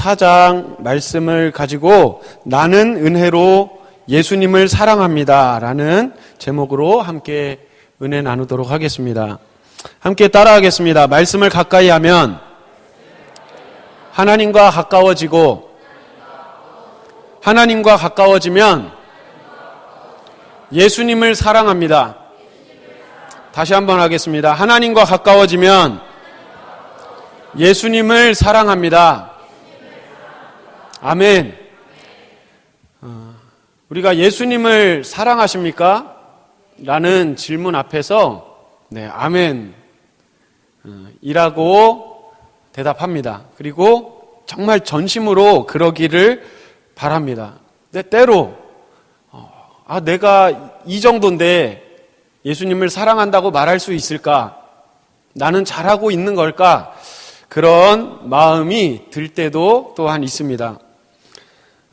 14장 말씀을 가지고 나는 은혜로 예수님을 사랑합니다 라는 제목으로 함께 은혜 나누도록 하겠습니다. 함께 따라하겠습니다. 말씀을 가까이 하면 하나님과 가까워지고 하나님과 가까워지면 예수님을 사랑합니다. 다시 한번 하겠습니다. 하나님과 가까워지면 예수님을 사랑합니다. 아멘. 우리가 예수님을 사랑하십니까? 라는 질문 앞에서 아멘 이라고 대답합니다. 그리고 정말 전심으로 그러기를 바랍니다. 근데 때로 내가 이 정도인데 예수님을 사랑한다고 말할 수 있을까? 나는 잘하고 있는 걸까? 그런 마음이 들 때도 또한 있습니다.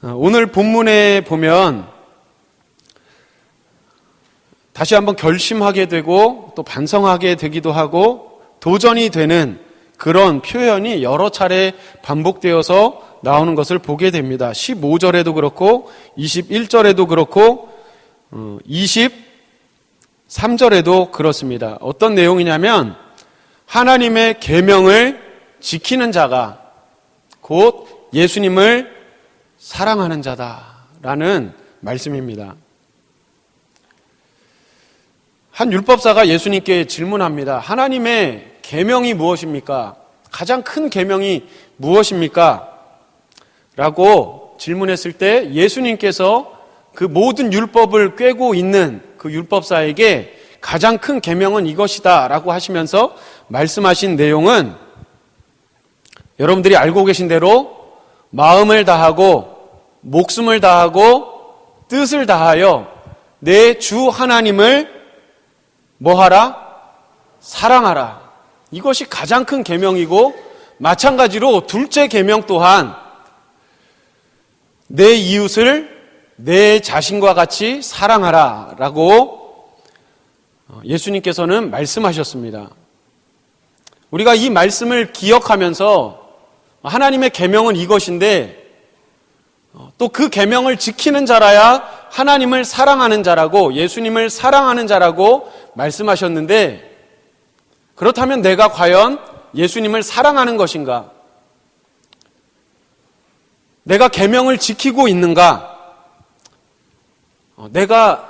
오늘 본문에 보면 다시 한번 결심하게 되고 또 반성하게 되기도 하고 도전이 되는 그런 표현이 여러 차례 반복되어서 나오는 것을 보게 됩니다. 15절에도 그렇고 21절에도 그렇고 23절에도 그렇습니다. 어떤 내용이냐면 하나님의 계명을 지키는 자가 곧 예수님을 사랑하는 자다라는 말씀입니다. 한 율법사가 예수님께 질문합니다. 하나님의 계명이 무엇입니까? 가장 큰 계명이 무엇입니까? 라고 질문했을 때 예수님께서 그 모든 율법을 꿰고 있는 그 율법사에게 가장 큰 계명은 이것이다 라고 하시면서 말씀하신 내용은 여러분들이 알고 계신 대로 마음을 다하고 목숨을 다하고 뜻을 다하여 내 주 하나님을 뭐하라? 사랑하라. 이것이 가장 큰 계명이고 마찬가지로 둘째 계명 또한 내 이웃을 내 자신과 같이 사랑하라 라고 예수님께서는 말씀하셨습니다. 우리가 이 말씀을 기억하면서 하나님의 계명은 이것인데 또 그 계명을 지키는 자라야 하나님을 사랑하는 자라고 예수님을 사랑하는 자라고 말씀하셨는데 그렇다면 내가 과연 예수님을 사랑하는 것인가? 내가 계명을 지키고 있는가? 내가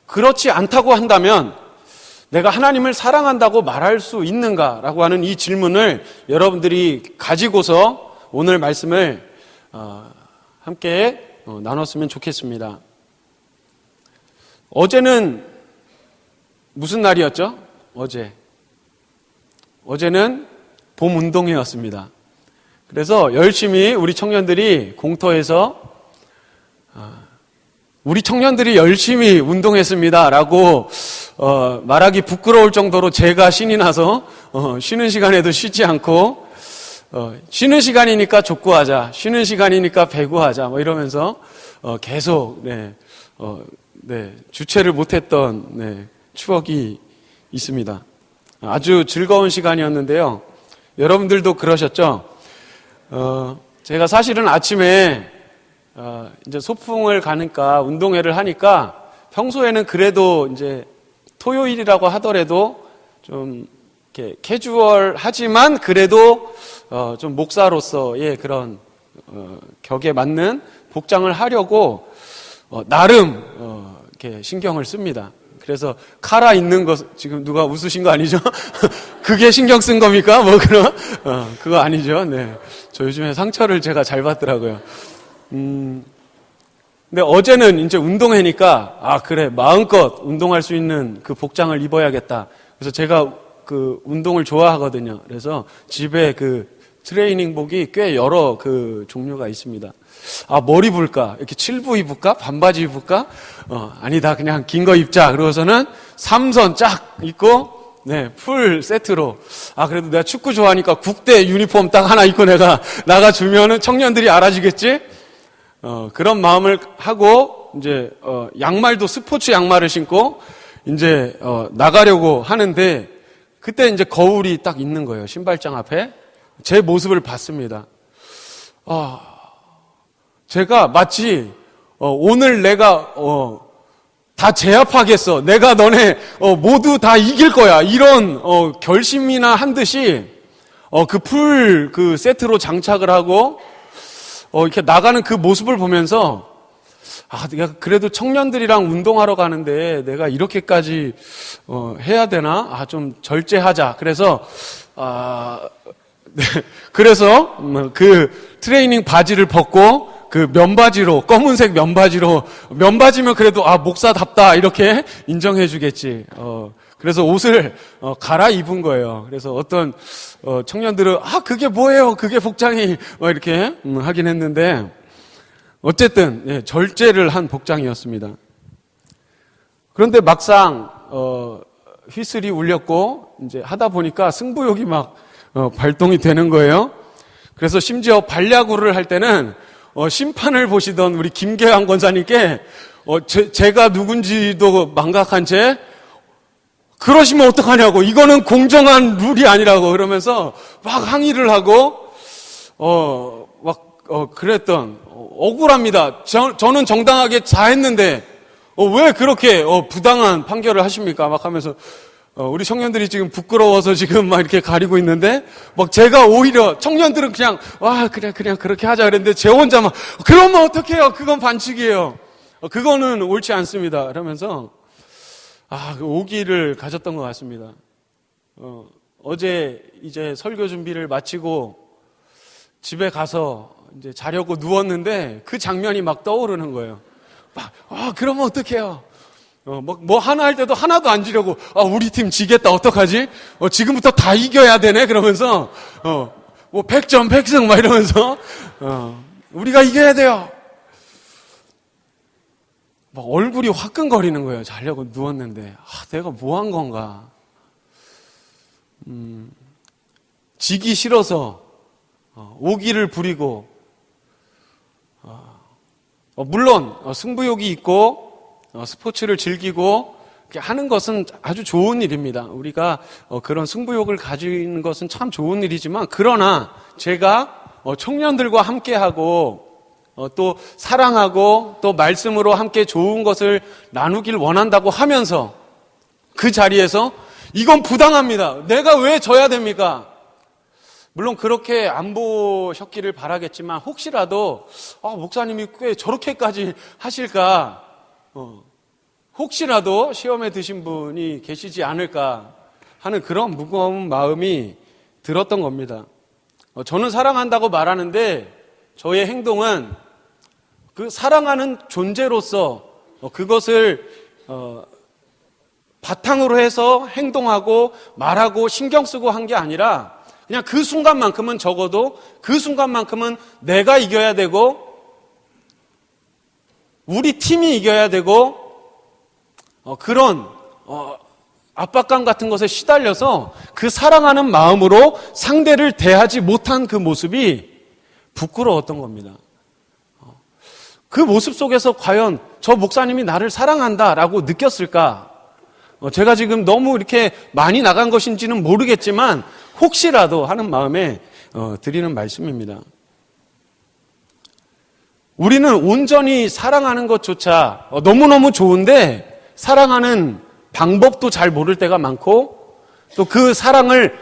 그렇지 않다고 한다면 내가 하나님을 사랑한다고 말할 수 있는가라고 하는 이 질문을 여러분들이 가지고서 오늘 말씀을 함께 나눴으면 좋겠습니다. 어제는 무슨 날이었죠? 어제는 봄 운동회였습니다. 그래서 열심히 우리 청년들이 공터에서 우리 청년들이 열심히 운동했습니다 라고 말하기 부끄러울 정도로 제가 신이 나서 쉬는 시간에도 쉬지 않고 쉬는 시간이니까 족구하자, 쉬는 시간이니까 배구하자 뭐 이러면서 계속 주체를 못했던 추억이 있습니다. 아주 즐거운 시간이었는데요. 여러분들도 그러셨죠? 제가 사실은 아침에 이제 소풍을 가니까 운동회를 하니까 평소에는 그래도 이제 토요일이라고 하더라도 좀 이렇게 캐주얼하지만 그래도 좀 목사로서의 그런 격에 맞는 복장을 하려고 나름 이렇게 신경을 씁니다. 그래서 카라 있는 것 지금 누가 웃으신 거 아니죠? 그게 신경 쓴 겁니까? 뭐 그런 그거 아니죠? 네, 저 요즘에 상처를 제가 잘 받더라고요. 근데 어제는 이제 운동회니까 그래 마음껏 운동할 수 있는 그 복장을 입어야겠다. 그래서 제가 그 운동을 좋아하거든요. 그래서 집에 그 트레이닝복이 꽤 여러 그 종류가 있습니다. 뭘 입을까? 이렇게 7부 입을까? 반바지 입을까? 아니다. 그냥 긴 거 입자. 그러고서는 3선 쫙 입고 풀 세트로. 그래도 내가 축구 좋아하니까 국대 유니폼 딱 하나 입고 내가 나가주면은 청년들이 알아주겠지? 그런 마음을 하고 이제 양말도 스포츠 양말을 신고 이제 나가려고 하는데 그때 이제 거울이 딱 있는 거예요. 신발장 앞에. 제 모습을 봤습니다. 제가 마치 오늘 내가 다 제압하겠어. 내가 너네 모두 다 이길 거야. 이런 결심이나 한 듯이 그 세트로 장착을 하고 이렇게 나가는 그 모습을 보면서 내가 그래도 청년들이랑 운동하러 가는데 내가 이렇게까지 해야 되나? 좀 절제하자. 그래서 네. 그래서 그 트레이닝 바지를 벗고 그 면바지로, 검은색 면바지면 그래도 목사답다 이렇게 인정해 주겠지. 그래서 옷을 갈아입은 거예요. 그래서 어떤 청년들은 그게 뭐예요? 그게 복장이 이렇게 하긴 했는데 어쨌든 절제를 한 복장이었습니다. 그런데 막상 휘슬이 울렸고 이제 하다 보니까 승부욕이 막 발동이 되는 거예요. 그래서 심지어 발야구를 할 때는 심판을 보시던 우리 김계환 권사님께 제가 누군지도 망각한 채 그러시면 어떡하냐고, 이거는 공정한 룰이 아니라고 그러면서 막 항의를 하고 그랬던, 억울합니다. 저는 정당하게 자했는데 왜 그렇게 부당한 판결을 하십니까? 막 하면서 우리 청년들이 지금 부끄러워서 지금 막 이렇게 가리고 있는데, 막 제가 오히려 청년들은 그냥 그냥 그렇게 하자 그랬는데 제 혼자 막 그러면 어떡해요? 그건 반칙이에요. 그거는 옳지 않습니다. 이러면서 그 오기를 가졌던 것 같습니다. 어제 이제 설교 준비를 마치고 집에 가서 이제 자려고 누웠는데 그 장면이 막 떠오르는 거예요. 그러면 어떡해요? 뭐 하나 할 때도 하나도 안 지려고, 우리 팀 지겠다, 어떡하지? 지금부터 다 이겨야 되네? 그러면서, 100점, 100승, 막 이러면서, 우리가 이겨야 돼요. 막 얼굴이 화끈거리는 거예요. 자려고 누웠는데. 내가 뭐 한 건가? 지기 싫어서, 오기를 부리고, 물론, 승부욕이 있고, 스포츠를 즐기고 하는 것은 아주 좋은 일입니다. 우리가 그런 승부욕을 가지는 것은 참 좋은 일이지만, 그러나 제가 청년들과 함께하고 또 사랑하고 또 말씀으로 함께 좋은 것을 나누길 원한다고 하면서 그 자리에서 이건 부당합니다. 내가 왜 져야 됩니까? 물론 그렇게 안 보셨기를 바라겠지만 혹시라도 목사님이 꽤 저렇게까지 하실까, 혹시라도 시험에 드신 분이 계시지 않을까 하는 그런 무거운 마음이 들었던 겁니다. 저는 사랑한다고 말하는데 저의 행동은 그 사랑하는 존재로서 그것을 바탕으로 해서 행동하고 말하고 신경 쓰고 한 게 아니라 그냥 그 순간만큼은, 적어도 그 순간만큼은 내가 이겨야 되고 우리 팀이 이겨야 되고 그런 압박감 같은 것에 시달려서 그 사랑하는 마음으로 상대를 대하지 못한 그 모습이 부끄러웠던 겁니다. 그 모습 속에서 과연 저 목사님이 나를 사랑한다라고 느꼈을까? 제가 지금 너무 이렇게 많이 나간 것인지는 모르겠지만 혹시라도 하는 마음에 드리는 말씀입니다. 우리는 온전히 사랑하는 것조차 너무너무 좋은데 사랑하는 방법도 잘 모를 때가 많고, 또 그 사랑을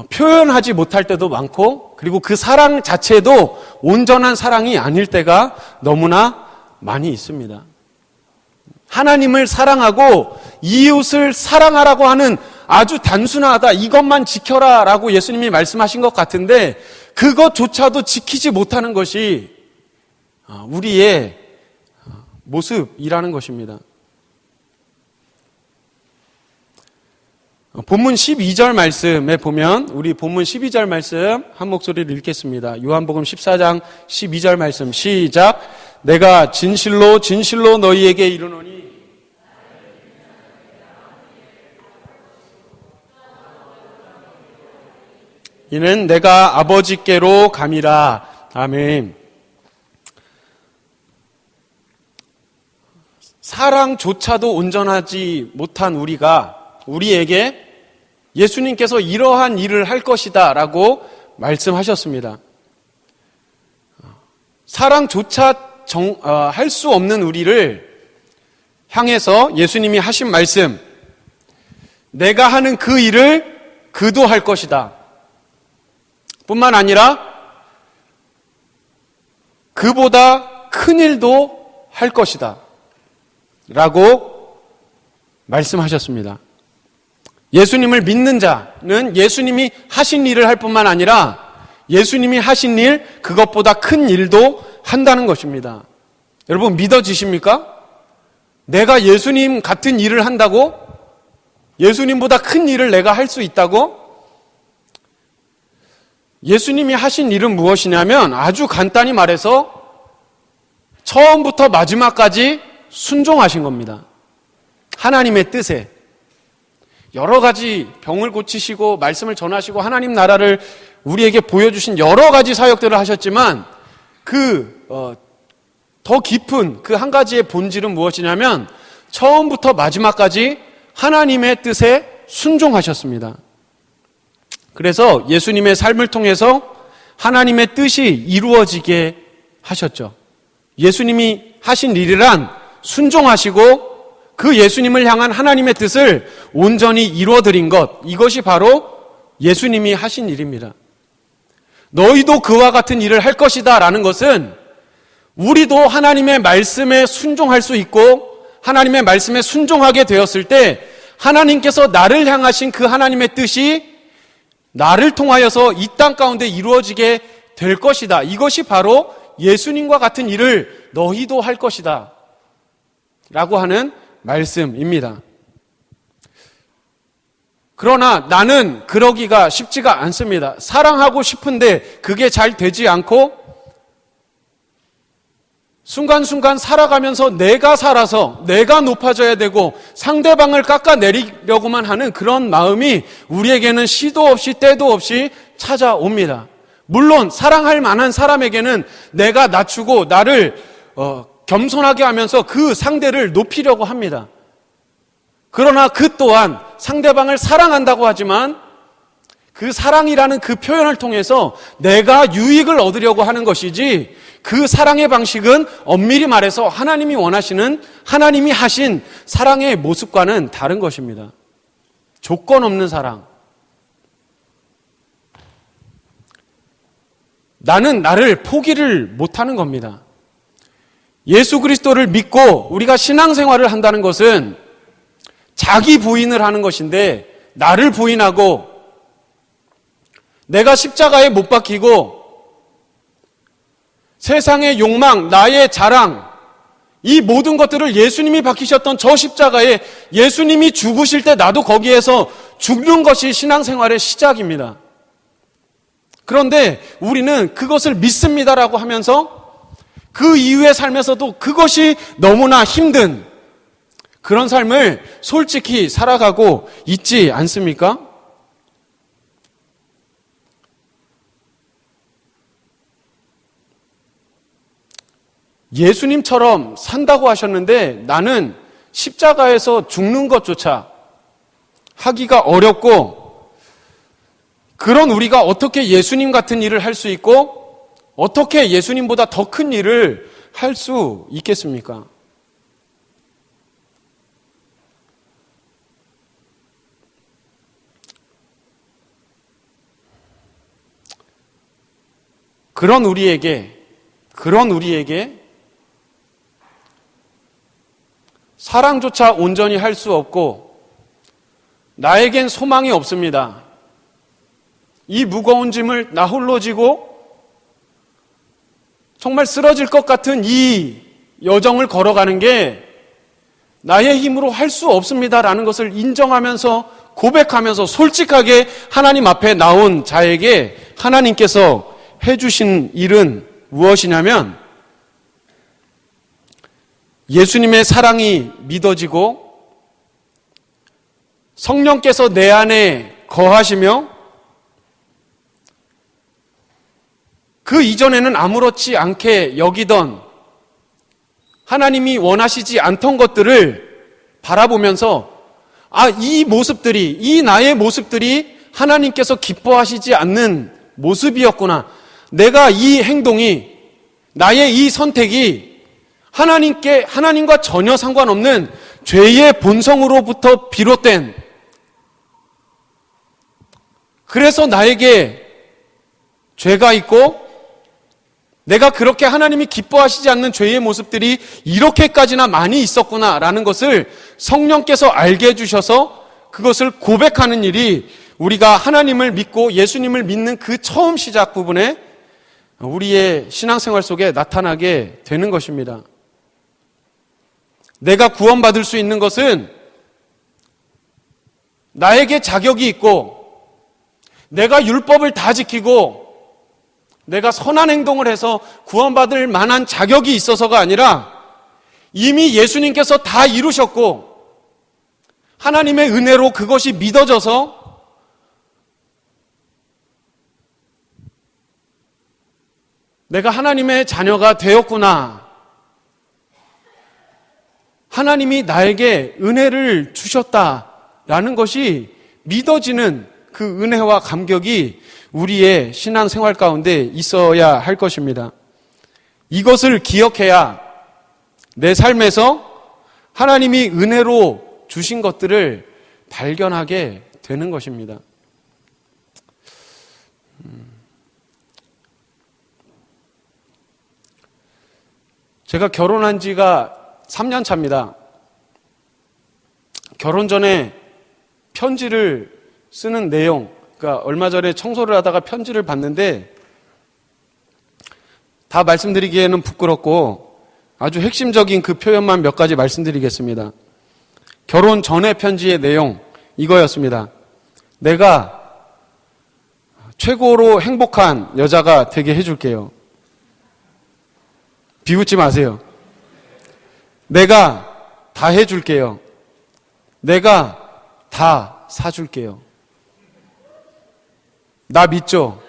표현하지 못할 때도 많고, 그리고 그 사랑 자체도 온전한 사랑이 아닐 때가 너무나 많이 있습니다. 하나님을 사랑하고 이웃을 사랑하라고 하는 아주 단순하다, 이것만 지켜라 라고 예수님이 말씀하신 것 같은데 그것조차도 지키지 못하는 것이 우리의 모습이라는 것입니다. 본문 12절 말씀에 보면, 우리 본문 12절 말씀 한 목소리를 읽겠습니다. 요한복음 14장 12절 말씀 시작. 내가 진실로 진실로 너희에게 이르노니 이는 내가 아버지께로 감이라. 아멘. 사랑조차도 온전하지 못한 우리에게 예수님께서 이러한 일을 할 것이다 라고 말씀하셨습니다. 사랑조차 할 수 없는 우리를 향해서 예수님이 하신 말씀, 내가 하는 그 일을 그도 할 것이다. 뿐만 아니라 그보다 큰 일도 할 것이다. 라고 말씀하셨습니다. 예수님을 믿는 자는 예수님이 하신 일을 할 뿐만 아니라 예수님이 하신 일, 그것보다 큰 일도 한다는 것입니다. 여러분 믿어지십니까? 내가 예수님 같은 일을 한다고? 예수님보다 큰 일을 내가 할 수 있다고? 예수님이 하신 일은 무엇이냐면 아주 간단히 말해서 처음부터 마지막까지 순종하신 겁니다. 하나님의 뜻에. 여러 가지 병을 고치시고 말씀을 전하시고 하나님 나라를 우리에게 보여주신 여러 가지 사역들을 하셨지만 더 깊은 그 한 가지의 본질은 무엇이냐면 처음부터 마지막까지 하나님의 뜻에 순종하셨습니다. 그래서 예수님의 삶을 통해서 하나님의 뜻이 이루어지게 하셨죠. 예수님이 하신 일이란 순종하시고 그 예수님을 향한 하나님의 뜻을 온전히 이루어드린 것, 이것이 바로 예수님이 하신 일입니다. 너희도 그와 같은 일을 할 것이다 라는 것은 우리도 하나님의 말씀에 순종할 수 있고 하나님의 말씀에 순종하게 되었을 때 하나님께서 나를 향하신 그 하나님의 뜻이 나를 통하여서 이 땅 가운데 이루어지게 될 것이다. 이것이 바로 예수님과 같은 일을 너희도 할 것이다 라고 하는 말씀입니다. 그러나 나는 그러기가 쉽지가 않습니다. 사랑하고 싶은데 그게 잘 되지 않고 순간순간 살아가면서 내가 살아서 내가 높아져야 되고 상대방을 깎아내리려고만 하는 그런 마음이 우리에게는 시도 없이 때도 없이 찾아옵니다. 물론 사랑할 만한 사람에게는 내가 낮추고 나를 겸손하게 하면서 그 상대를 높이려고 합니다. 그러나 그 또한 상대방을 사랑한다고 하지만 그 사랑이라는 그 표현을 통해서 내가 유익을 얻으려고 하는 것이지 그 사랑의 방식은 엄밀히 말해서 하나님이 원하시는 하나님이 하신 사랑의 모습과는 다른 것입니다. 조건 없는 사랑. 나는 나를 포기를 못하는 겁니다. 예수 그리스도를 믿고 우리가 신앙생활을 한다는 것은 자기 부인을 하는 것인데 나를 부인하고 내가 십자가에 못 박히고 세상의 욕망, 나의 자랑, 이 모든 것들을 예수님이 박히셨던 저 십자가에 예수님이 죽으실 때 나도 거기에서 죽는 것이 신앙생활의 시작입니다. 그런데 우리는 그것을 믿습니다라고 하면서 그 이후의 삶에서도 그것이 너무나 힘든 그런 삶을 솔직히 살아가고 있지 않습니까? 예수님처럼 산다고 하셨는데 나는 십자가에서 죽는 것조차 하기가 어렵고 그런 우리가 어떻게 예수님 같은 일을 할 수 있고 어떻게 예수님보다 더 큰 일을 할 수 있겠습니까? 그런 우리에게 사랑조차 온전히 할 수 없고 나에겐 소망이 없습니다. 이 무거운 짐을 나 홀로 지고 정말 쓰러질 것 같은 이 여정을 걸어가는 게 나의 힘으로 할 수 없습니다라는 것을 인정하면서 고백하면서 솔직하게 하나님 앞에 나온 자에게 하나님께서 해주신 일은 무엇이냐면 예수님의 사랑이 믿어지고 성령께서 내 안에 거하시며 그 이전에는 아무렇지 않게 여기던 하나님이 원하시지 않던 것들을 바라보면서 이 모습들이, 이 나의 모습들이 하나님께서 기뻐하시지 않는 모습이었구나. 내가 이 행동이 나의 이 선택이 하나님과 전혀 상관없는 죄의 본성으로부터 비롯된, 그래서 나에게 죄가 있고 내가 그렇게 하나님이 기뻐하시지 않는 죄의 모습들이 이렇게까지나 많이 있었구나라는 것을 성령께서 알게 해주셔서 그것을 고백하는 일이 우리가 하나님을 믿고 예수님을 믿는 그 처음 시작 부분에 우리의 신앙생활 속에 나타나게 되는 것입니다. 내가 구원받을 수 있는 것은 나에게 자격이 있고 내가 율법을 다 지키고 내가 선한 행동을 해서 구원받을 만한 자격이 있어서가 아니라 이미 예수님께서 다 이루셨고 하나님의 은혜로 그것이 믿어져서 내가 하나님의 자녀가 되었구나. 하나님이 나에게 은혜를 주셨다라는 것이 믿어지는 그 은혜와 감격이 우리의 신앙생활 가운데 있어야 할 것입니다. 이것을 기억해야 내 삶에서 하나님이 은혜로 주신 것들을 발견하게 되는 것입니다. 제가 결혼한 지가 3년 차입니다. 결혼 전에 편지를 쓰는 내용, 그러니까 얼마 전에 청소를 하다가 편지를 봤는데 다 말씀드리기에는 부끄럽고 아주 핵심적인 그 표현만 몇 가지 말씀드리겠습니다. 결혼 전의 편지의 내용 이거였습니다. 내가 최고로 행복한 여자가 되게 해줄게요. 비웃지 마세요. 내가 다 해줄게요. 내가 다 사줄게요. 나 믿죠?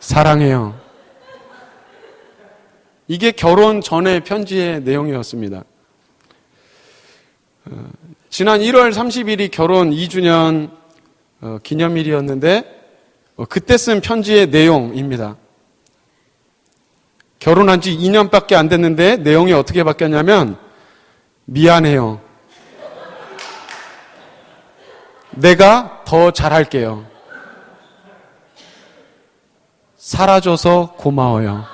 사랑해요. 이게 결혼 전의 편지의 내용이었습니다. 지난 1월 30일이 결혼 2주년 기념일이었는데 그때 쓴 편지의 내용입니다. 결혼한 지 2년밖에 안 됐는데 내용이 어떻게 바뀌었냐면 미안해요. 내가 더 잘할게요. 살아줘서 고마워요.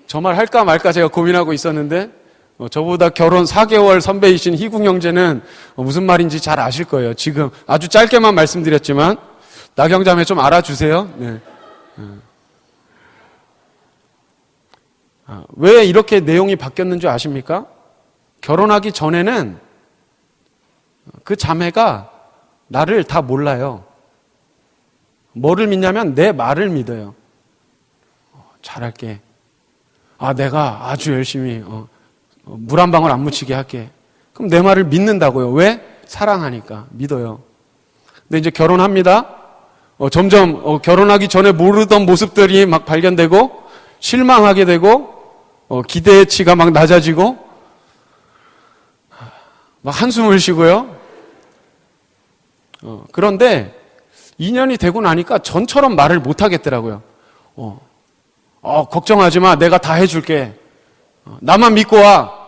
저 말 할까 말까 제가 고민하고 있었는데 저보다 결혼 4개월 선배이신 희궁 형제는 무슨 말인지 잘 아실 거예요. 지금 아주 짧게만 말씀드렸지만 나경자매 좀 알아주세요. 네. 왜 이렇게 내용이 바뀌었는 줄 아십니까? 결혼하기 전에는 그 자매가 나를 다 몰라요. 뭐를 믿냐면 내 말을 믿어요. 잘할게. 내가 아주 열심히 물 한 방울 안 묻히게 할게. 그럼 내 말을 믿는다고요. 왜? 사랑하니까. 믿어요. 근데 이제 결혼합니다. 점점 결혼하기 전에 모르던 모습들이 막 발견되고 실망하게 되고 기대치가 막 낮아지고 막 한숨을 쉬고요. 그런데 2년이 되고 나니까 전처럼 말을 못 하겠더라고요. 걱정하지 마. 내가 다 해줄게. 나만 믿고 와.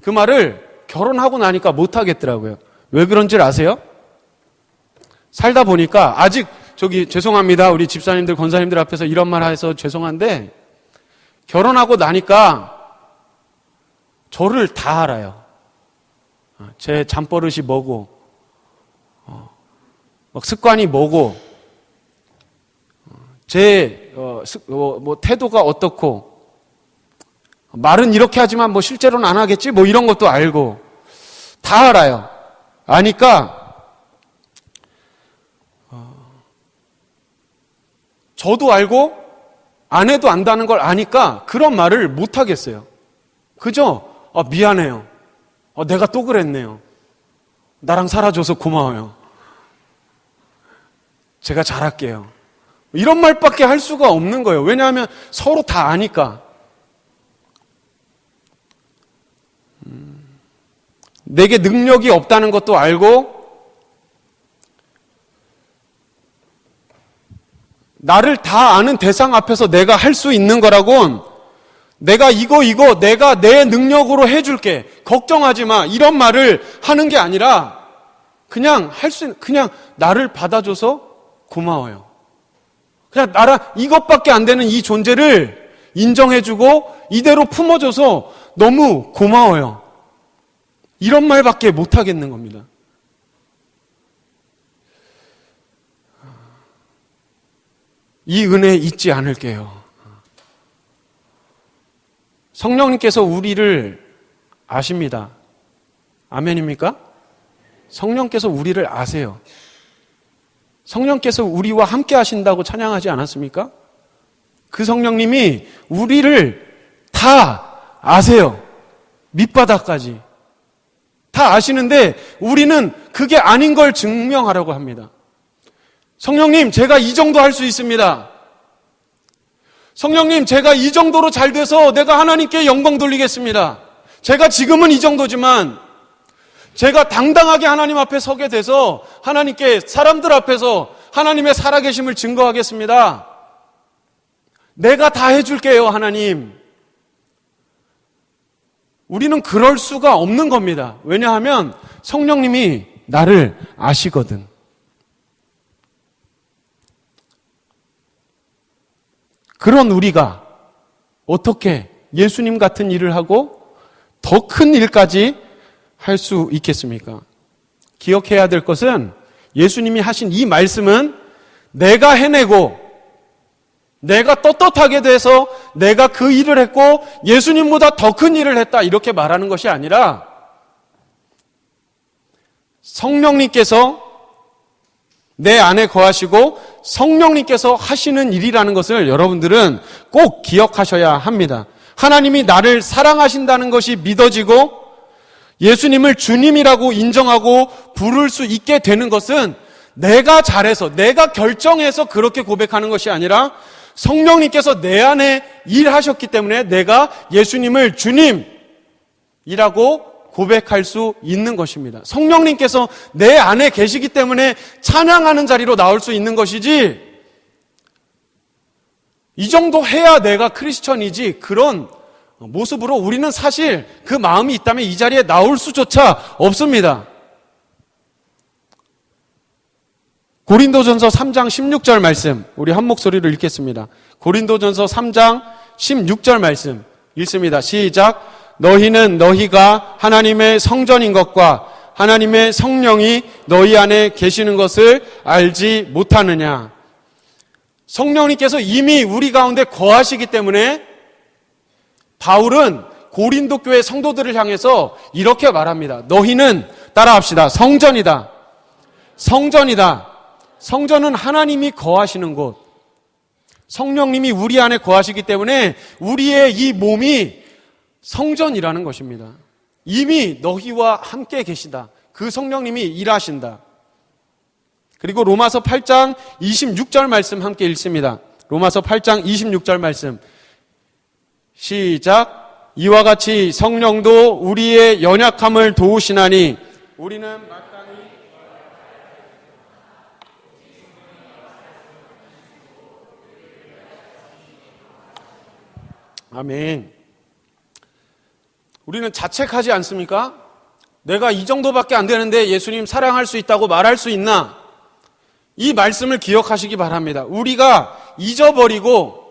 그 말을 결혼하고 나니까 못 하겠더라고요. 왜 그런지 아세요? 살다 보니까 아직 죄송합니다. 우리 집사님들, 권사님들 앞에서 이런 말 해서 죄송한데 결혼하고 나니까 저를 다 알아요. 제 잠버릇이 뭐고 막 습관이 뭐고 제 태도가 어떻고 말은 이렇게 하지만 실제로는 안 하겠지 이런 것도 알고 다 알아요. 아니까 저도 알고 아내도 안다는 걸 아니까 그런 말을 못 하겠어요. 그죠? 미안해요. 내가 또 그랬네요. 나랑 살아줘서 고마워요. 제가 잘할게요. 이런 말밖에 할 수가 없는 거예요. 왜냐하면 서로 다 아니까. 내게 능력이 없다는 것도 알고 나를 다 아는 대상 앞에서 내가 할 수 있는 거라곤 내가 이거 내가 내 능력으로 해줄게. 걱정하지 마. 이런 말을 하는 게 아니라 그냥 그냥 나를 받아줘서 고마워요. 그냥 나랑 이것밖에 안 되는 이 존재를 인정해주고 이대로 품어줘서 너무 고마워요. 이런 말밖에 못하겠는 겁니다. 이 은혜 잊지 않을게요. 성령님께서 우리를 아십니다. 아멘입니까? 성령께서 우리를 아세요. 성령께서 우리와 함께 하신다고 찬양하지 않았습니까? 그 성령님이 우리를 다 아세요. 밑바닥까지. 다 아시는데 우리는 그게 아닌 걸 증명하려고 합니다. 성령님, 제가 이 정도 할 수 있습니다. 성령님, 제가 이 정도로 잘 돼서 내가 하나님께 영광 돌리겠습니다. 제가 지금은 이 정도지만 제가 당당하게 하나님 앞에 서게 돼서 하나님께 사람들 앞에서 하나님의 살아계심을 증거하겠습니다. 내가 다 해줄게요, 하나님. 우리는 그럴 수가 없는 겁니다. 왜냐하면 성령님이 나를 아시거든. 그런 우리가 어떻게 예수님 같은 일을 하고 더 큰 일까지 할 수 있겠습니까? 기억해야 될 것은 예수님이 하신 이 말씀은 내가 해내고 내가 떳떳하게 돼서 내가 그 일을 했고 예수님보다 더 큰 일을 했다 이렇게 말하는 것이 아니라 성령님께서 내 안에 거하시고 성령님께서 하시는 일이라는 것을 여러분들은 꼭 기억하셔야 합니다. 하나님이 나를 사랑하신다는 것이 믿어지고 예수님을 주님이라고 인정하고 부를 수 있게 되는 것은 내가 잘해서 내가 결정해서 그렇게 고백하는 것이 아니라 성령님께서 내 안에 일하셨기 때문에 내가 예수님을 주님이라고 고백할 수 있는 것입니다. 성령님께서 내 안에 계시기 때문에 찬양하는 자리로 나올 수 있는 것이지 이 정도 해야 내가 크리스천이지 그런 모습으로 우리는 사실 그 마음이 있다면 이 자리에 나올 수조차 없습니다. 고린도전서 3장 16절 말씀 우리 한 목소리로 읽겠습니다. 고린도전서 3장 16절 말씀 읽습니다. 시작. 너희는 너희가 하나님의 성전인 것과 하나님의 성령이 너희 안에 계시는 것을 알지 못하느냐. 성령님께서 이미 우리 가운데 거하시기 때문에 바울은 고린도 교회 성도들을 향해서 이렇게 말합니다. 너희는 따라합시다. 성전이다. 성전이다. 성전은 하나님이 거하시는 곳. 성령님이 우리 안에 거하시기 때문에 우리의 이 몸이 성전이라는 것입니다. 이미 너희와 함께 계시다. 그 성령님이 일하신다. 그리고 로마서 8장 26절 말씀 함께 읽습니다. 로마서 8장 26절 말씀 시작. 이와 같이 성령도 우리의 연약함을 도우시나니 우리는 마땅히 아멘. 우리는 자책하지 않습니까? 내가 이 정도밖에 안 되는데 예수님 사랑할 수 있다고 말할 수 있나? 이 말씀을 기억하시기 바랍니다. 우리가 잊어버리고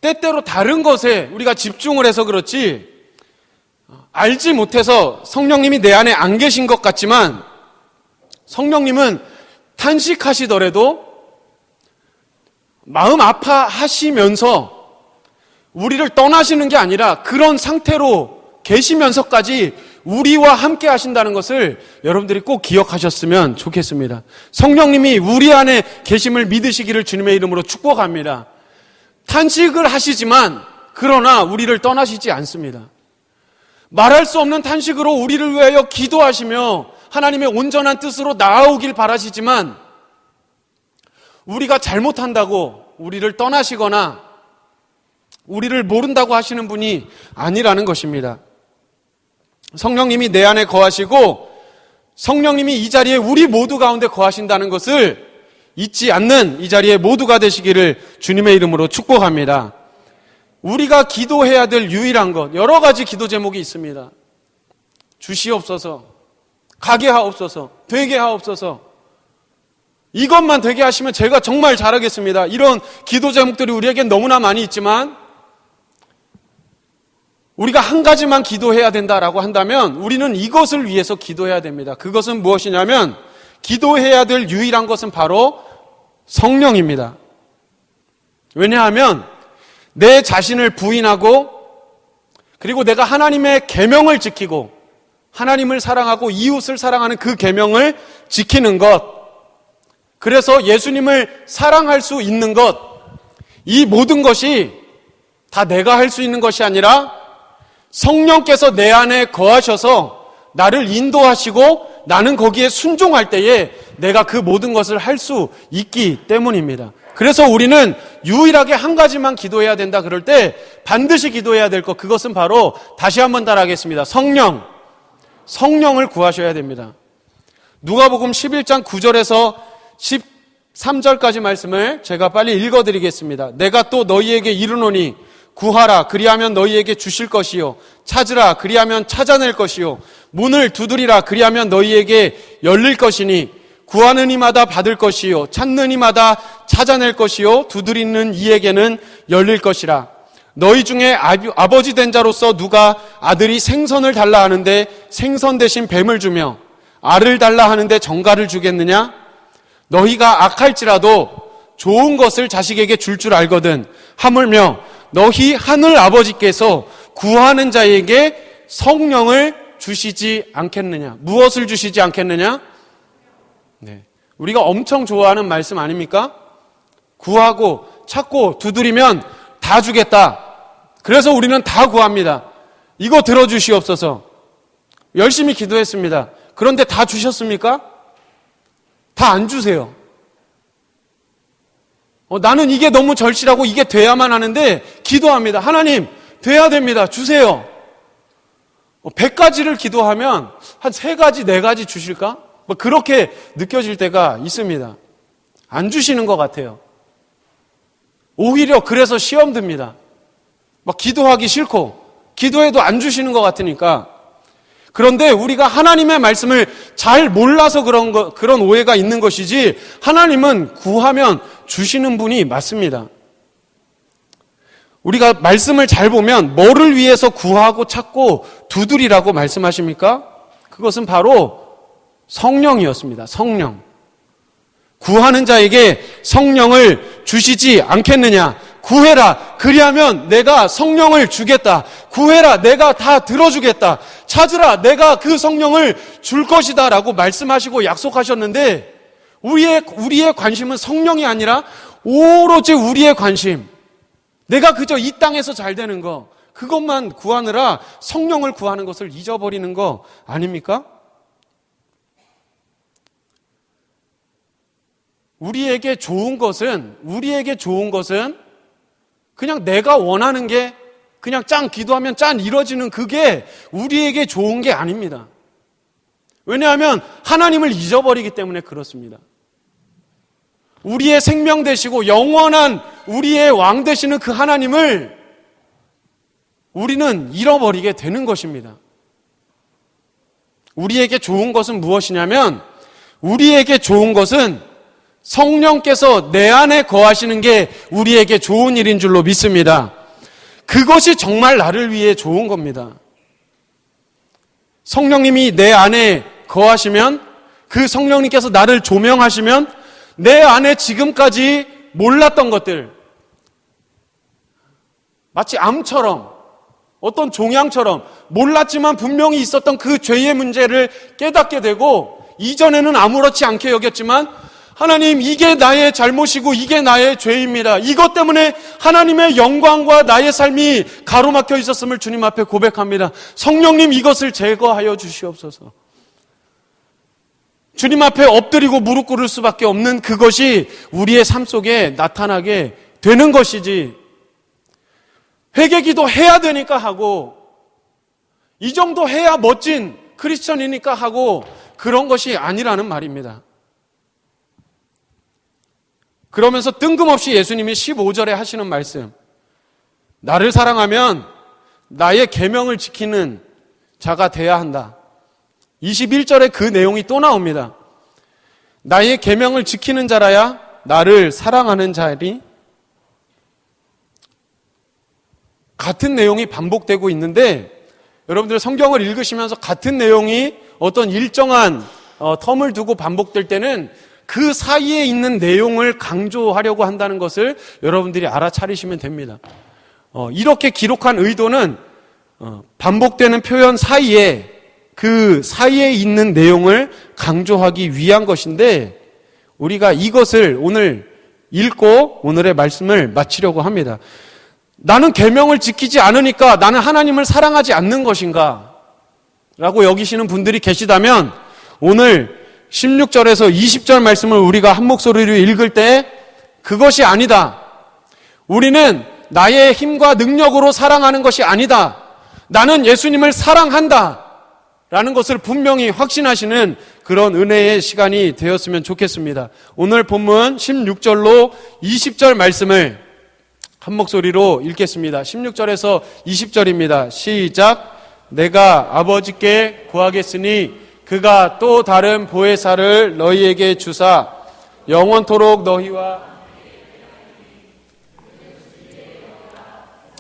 때때로 다른 것에 우리가 집중을 해서 그렇지 알지 못해서 성령님이 내 안에 안 계신 것 같지만 성령님은 탄식하시더라도 마음 아파하시면서 우리를 떠나시는 게 아니라 그런 상태로 계시면서까지 우리와 함께 하신다는 것을 여러분들이 꼭 기억하셨으면 좋겠습니다. 성령님이 우리 안에 계심을 믿으시기를 주님의 이름으로 축복합니다. 탄식을 하시지만 그러나 우리를 떠나시지 않습니다. 말할 수 없는 탄식으로 우리를 위하여 기도하시며 하나님의 온전한 뜻으로 나아오길 바라시지만 우리가 잘못한다고 우리를 떠나시거나 우리를 모른다고 하시는 분이 아니라는 것입니다. 성령님이 내 안에 거하시고 성령님이 이 자리에 우리 모두 가운데 거하신다는 것을 잊지 않는 이 자리에 모두가 되시기를 주님의 이름으로 축복합니다. 우리가 기도해야 될 유일한 것, 여러 가지 기도 제목이 있습니다. 주시옵소서, 가게 하옵소서, 되게 하옵소서. 이것만 되게 하시면 제가 정말 잘하겠습니다. 이런 기도 제목들이 우리에겐 너무나 많이 있지만 우리가 한 가지만 기도해야 된다라고 한다면 우리는 이것을 위해서 기도해야 됩니다. 그것은 무엇이냐면 기도해야 될 유일한 것은 바로 성령입니다. 왜냐하면 내 자신을 부인하고 그리고 내가 하나님의 계명을 지키고 하나님을 사랑하고 이웃을 사랑하는 그 계명을 지키는 것, 그래서 예수님을 사랑할 수 있는 것, 이 모든 것이 다 내가 할 수 있는 것이 아니라 성령께서 내 안에 거하셔서 나를 인도하시고 나는 거기에 순종할 때에 내가 그 모든 것을 할 수 있기 때문입니다. 그래서 우리는 유일하게 한 가지만 기도해야 된다 그럴 때 반드시 기도해야 될 것, 그것은 바로 다시 한번 따라하겠습니다. 성령을 구하셔야 됩니다. 누가복음 11장 9절에서 13절까지 말씀을 제가 빨리 읽어드리겠습니다. 내가 또 너희에게 이르노니 구하라 그리하면 너희에게 주실 것이요 찾으라 그리하면 찾아낼 것이요 문을 두드리라 그리하면 너희에게 열릴 것이니 구하는 이마다 받을 것이요 찾는 이마다 찾아낼 것이요 두드리는 이에게는 열릴 것이라. 너희 중에 아버지 된 자로서 누가 아들이 생선을 달라 하는데 생선 대신 뱀을 주며 알을 달라 하는데 정갈을 주겠느냐? 너희가 악할지라도 좋은 것을 자식에게 줄 알거든. 하물며 너희 하늘 아버지께서 구하는 자에게 성령을 주시지 않겠느냐? 무엇을 주시지 않겠느냐? 네. 우리가 엄청 좋아하는 말씀 아닙니까? 구하고 찾고 두드리면 다 주겠다. 그래서 우리는 다 구합니다. 이거 들어주시옵소서. 열심히 기도했습니다. 그런데 다 주셨습니까? 다 안 주세요. 나는 이게 너무 절실하고 이게 돼야만 하는데 기도합니다. 하나님, 돼야 됩니다. 주세요. 100가지를 기도하면 한 3가지, 4가지 주실까? 그렇게 느껴질 때가 있습니다. 안 주시는 것 같아요. 오히려 그래서 시험 듭니다. 막 기도하기 싫고 기도해도 안 주시는 것 같으니까. 그런데 우리가 하나님의 말씀을 잘 몰라서 그런 오해가 있는 것이지 하나님은 구하면 주시는 분이 맞습니다. 우리가 말씀을 잘 보면 뭐를 위해서 구하고 찾고 두드리라고 말씀하십니까? 그것은 바로 성령이었습니다. 성령. 구하는 자에게 성령을 주시지 않겠느냐? 구해라. 그리하면 내가 성령을 주겠다. 구해라. 내가 다 들어주겠다. 찾으라. 내가 그 성령을 줄 것이다. 라고 말씀하시고 약속하셨는데 우리의 관심은 성령이 아니라 오로지 우리의 관심. 내가 그저 이 땅에서 잘 되는 거, 그것만 구하느라 성령을 구하는 것을 잊어버리는 거 아닙니까? 우리에게 좋은 것은 그냥 내가 원하는 게 그냥 짠 기도하면 짠 이루어지는 그게 우리에게 좋은 게 아닙니다. 왜냐하면 하나님을 잊어버리기 때문에 그렇습니다. 우리의 생명 되시고 영원한 우리의 왕 되시는 그 하나님을 우리는 잃어버리게 되는 것입니다. 우리에게 좋은 것은 무엇이냐면 우리에게 좋은 것은 성령께서 내 안에 거하시는 게 우리에게 좋은 일인 줄로 믿습니다. 그것이 정말 나를 위해 좋은 겁니다. 성령님이 내 안에 거하시면, 그 성령님께서 나를 조명하시면 내 안에 지금까지 몰랐던 것들, 마치 암처럼, 어떤 종양처럼 몰랐지만 분명히 있었던 그 죄의 문제를 깨닫게 되고, 이전에는 아무렇지 않게 여겼지만 하나님, 이게 나의 잘못이고 이게 나의 죄입니다. 이것 때문에 하나님의 영광과 나의 삶이 가로막혀 있었음을 주님 앞에 고백합니다. 성령님, 이것을 제거하여 주시옵소서. 주님 앞에 엎드리고 무릎 꿇을 수밖에 없는 그것이 우리의 삶 속에 나타나게 되는 것이지, 회개기도 해야 되니까 하고 이 정도 해야 멋진 크리스천이니까 하고 그런 것이 아니라는 말입니다. 그러면서 뜬금없이 예수님이 15절에 하시는 말씀, 나를 사랑하면 나의 계명을 지키는 자가 돼야 한다. 21절에 그 내용이 또 나옵니다. 나의 계명을 지키는 자라야 나를 사랑하는 자리. 같은 내용이 반복되고 있는데 여러분들 성경을 읽으시면서 같은 내용이 어떤 일정한 텀을 두고 반복될 때는 그 사이에 있는 내용을 강조하려고 한다는 것을 여러분들이 알아차리시면 됩니다. 이렇게 기록한 의도는 반복되는 표현 사이에 그 사이에 있는 내용을 강조하기 위한 것인데 우리가 이것을 오늘 읽고 오늘의 말씀을 마치려고 합니다. 나는 계명을 지키지 않으니까 나는 하나님을 사랑하지 않는 것인가? 라고 여기시는 분들이 계시다면 오늘 16절에서 20절 말씀을 우리가 한 목소리로 읽을 때 그것이 아니다. 우리는 나의 힘과 능력으로 사랑하는 것이 아니다. 나는 예수님을 사랑한다. 라는 것을 분명히 확신하시는 그런 은혜의 시간이 되었으면 좋겠습니다. 오늘 본문 16절로 20절 말씀을 한 목소리로 읽겠습니다. 16절에서 20절입니다. 시작. 내가 아버지께 구하겠으니 그가 또 다른 보혜사를 너희에게 주사 영원토록 너희와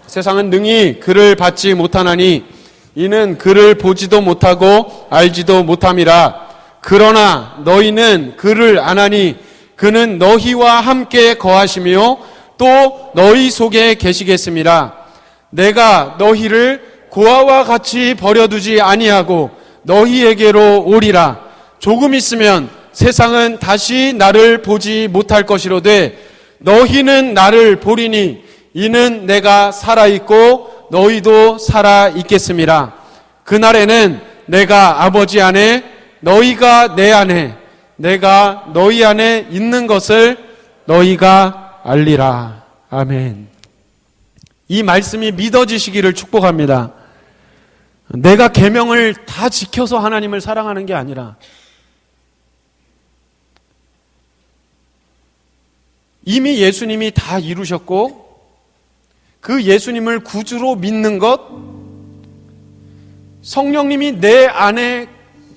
세상은 능히 그를 받지 못하나니 이는 그를 보지도 못하고 알지도 못함이라. 그러나 너희는 그를 아나니 그는 너희와 함께 거하시며 또 너희 속에 계시겠습니다. 내가 너희를 고아와 같이 버려두지 아니하고 너희에게로 오리라. 조금 있으면 세상은 다시 나를 보지 못할 것이로되 너희는 나를 보리니 이는 내가 살아있고 너희도 살아있겠습니다. 그날에는 내가 아버지 안에 너희가 내 안에 내가 너희 안에 있는 것을 너희가 알리라. 아멘. 이 말씀이 믿어지시기를 축복합니다. 내가 계명을 다 지켜서 하나님을 사랑하는 게 아니라 이미 예수님이 다 이루셨고 그 예수님을 구주로 믿는 것, 성령님이 내 안에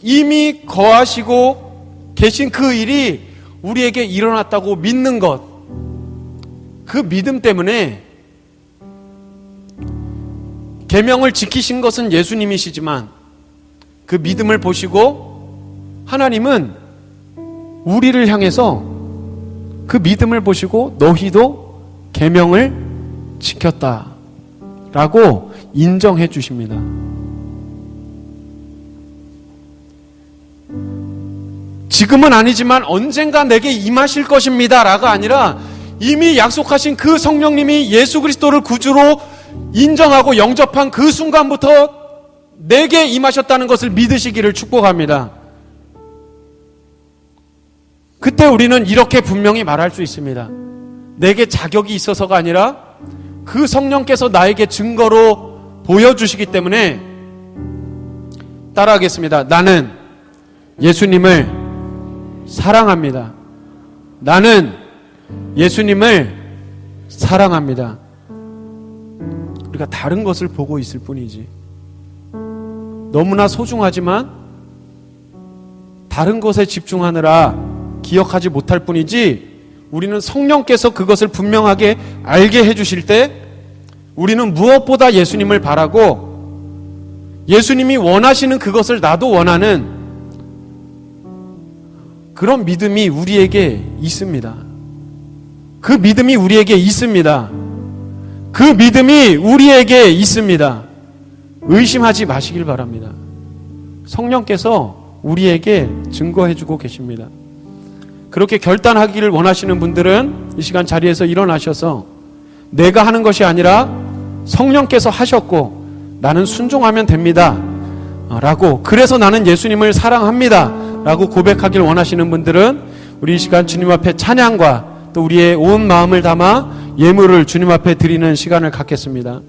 이미 거하시고 계신 그 일이 우리에게 일어났다고 믿는 것, 그 믿음 때문에 계명을 지키신 것은 예수님이시지만 그 믿음을 보시고 하나님은 우리를 향해서 그 믿음을 보시고 너희도 계명을 지켰다라고 인정해 주십니다. 지금은 아니지만 언젠가 내게 임하실 것입니다 라가 아니라 이미 약속하신 그 성령님이 예수 그리스도를 구주로 인정하고 영접한 그 순간부터 내게 임하셨다는 것을 믿으시기를 축복합니다. 그때 우리는 이렇게 분명히 말할 수 있습니다. 내게 자격이 있어서가 아니라 그 성령께서 나에게 증거로 보여주시기 때문에 따라하겠습니다. 나는 예수님을 사랑합니다. 나는 예수님을 사랑합니다. 우리가 다른 것을 보고 있을 뿐이지. 너무나 소중하지만 다른 것에 집중하느라 기억하지 못할 뿐이지 우리는 성령께서 그것을 분명하게 알게 해주실 때 우리는 무엇보다 예수님을 바라고 예수님이 원하시는 그것을 나도 원하는 그런 믿음이 우리에게 있습니다. 그 믿음이 우리에게 있습니다. 그 믿음이 우리에게 있습니다. 의심하지 마시길 바랍니다. 성령께서 우리에게 증거해주고 계십니다. 그렇게 결단하기를 원하시는 분들은 이 시간 자리에서 일어나셔서 내가 하는 것이 아니라 성령께서 하셨고 나는 순종하면 됩니다 라고, 그래서 나는 예수님을 사랑합니다 라고 고백하기를 원하시는 분들은 우리 이 시간 주님 앞에 찬양과 또 우리의 온 마음을 담아 예물을 주님 앞에 드리는 시간을 갖겠습니다.